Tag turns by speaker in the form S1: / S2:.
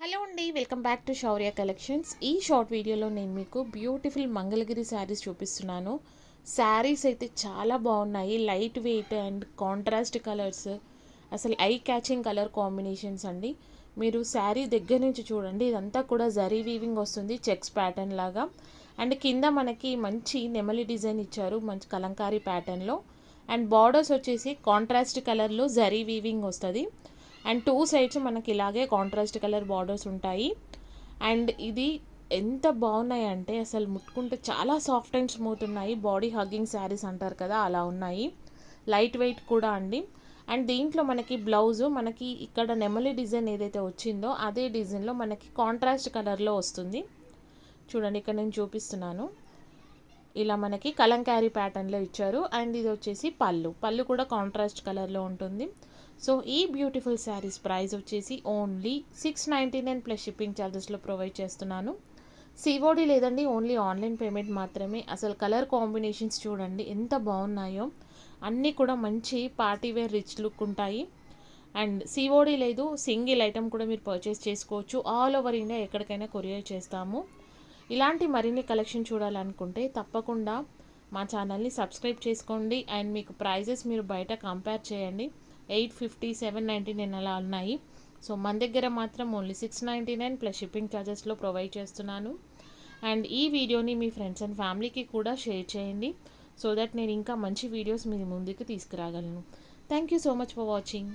S1: Hello అండి, welcome back to Shaurya collections. ఈ short వీడియోలో నేను మీకు బ్యూటిఫుల్ మంగళగిరి శారీస్ చూపిస్తున్నాను. శారీస్ అయితే చాలా బాగున్నాయి. Light weight and contrast colours, అసలు ఐ క్యాచింగ్ కలర్ కాంబినేషన్స్ అండి. మీరు శారీ దగ్గర నుంచి చూడండి, ఇదంతా కూడా జరీ వీవింగ్ వస్తుంది, చెక్స్ ప్యాటర్న్ లాగా. అండ్ కింద మనకి మంచి నెమలి డిజైన్ ఇచ్చారు, మంచి కలంకారీ ప్యాటర్న్లో. అండ్ బార్డర్స్ వచ్చేసి కాంట్రాస్ట్ కలర్లో జరీ వీవింగ్ వస్తుంది. అండ్ టూ సైడ్స్ మనకి ఇలాగే కాంట్రాస్ట్ కలర్ బార్డర్స్ ఉంటాయి. అండ్ ఇది ఎంత బాగున్నాయి అంటే అసలు ముట్టుకుంటే చాలా సాఫ్ట్ అండ్ స్మూత్ ఉన్నాయి. బాడీ హగ్గింగ్ శారీస్ అంటారు కదా, అలా ఉన్నాయి. లైట్ వెయిట్ కూడా అండి. అండ్ దీంట్లో మనకి బ్లౌజు మనకి ఇక్కడ నెమలి డిజైన్ ఏదైతే వచ్చిందో అదే డిజైన్లో మనకి కాంట్రాస్ట్ కలర్లో వస్తుంది. చూడండి, ఇక్కడ నేను చూపిస్తున్నాను. ఇలా మనకి కలంకారీ ప్యాటర్న్లో ఇచ్చారు. అండ్ ఇది వచ్చేసి పళ్ళు కూడా కాంట్రాస్ట్ కలర్లో ఉంటుంది. సో ఈ బ్యూటిఫుల్ శారీస్ ప్రైస్ వచ్చేసి ఓన్లీ 699 ప్లస్ షిప్పింగ్ ఛార్జెస్లో ప్రొవైడ్ చేస్తున్నాను. సిఓడి లేదండి, ఓన్లీ ఆన్లైన్ పేమెంట్ మాత్రమే. అసలు కలర్ కాంబినేషన్స్ చూడండి ఎంత బాగున్నాయో. అన్నీ కూడా మంచి పార్టీవేర్ రిచ్ లుక్ ఉంటాయి. అండ్ సిఓడి లేదు, సింగిల్ ఐటమ్ కూడా మీరు పర్చేస్ చేసుకోవచ్చు. ఆల్ ఓవర్ ఇండియా ఎక్కడికైనా కొరియర్ చేస్తాము. ఇలాంటి మరిన్ని కలెక్షన్ చూడాలనుకుంటే తప్పకుండా మా ఛానల్ని సబ్స్క్రైబ్ చేసుకోండి. అండ్ మీకు ప్రైజెస్ మీరు బయట కంపేర్ చేయండి. 850, 799 అలా ఉన్నాయి. సో మన దగ్గర మాత్రం ఓన్లీ 699 ప్లస్ షిప్పింగ్ ఛార్జెస్లో ప్రొవైడ్ చేస్తున్నాను. అండ్ ఈ వీడియోని మీ ఫ్రెండ్స్ అండ్ ఫ్యామిలీకి కూడా షేర్ చేయండి, సో దట్ నేను ఇంకా మంచి వీడియోస్ మీ ముందుకు తీసుకురాగలను. Thank you so much for watching.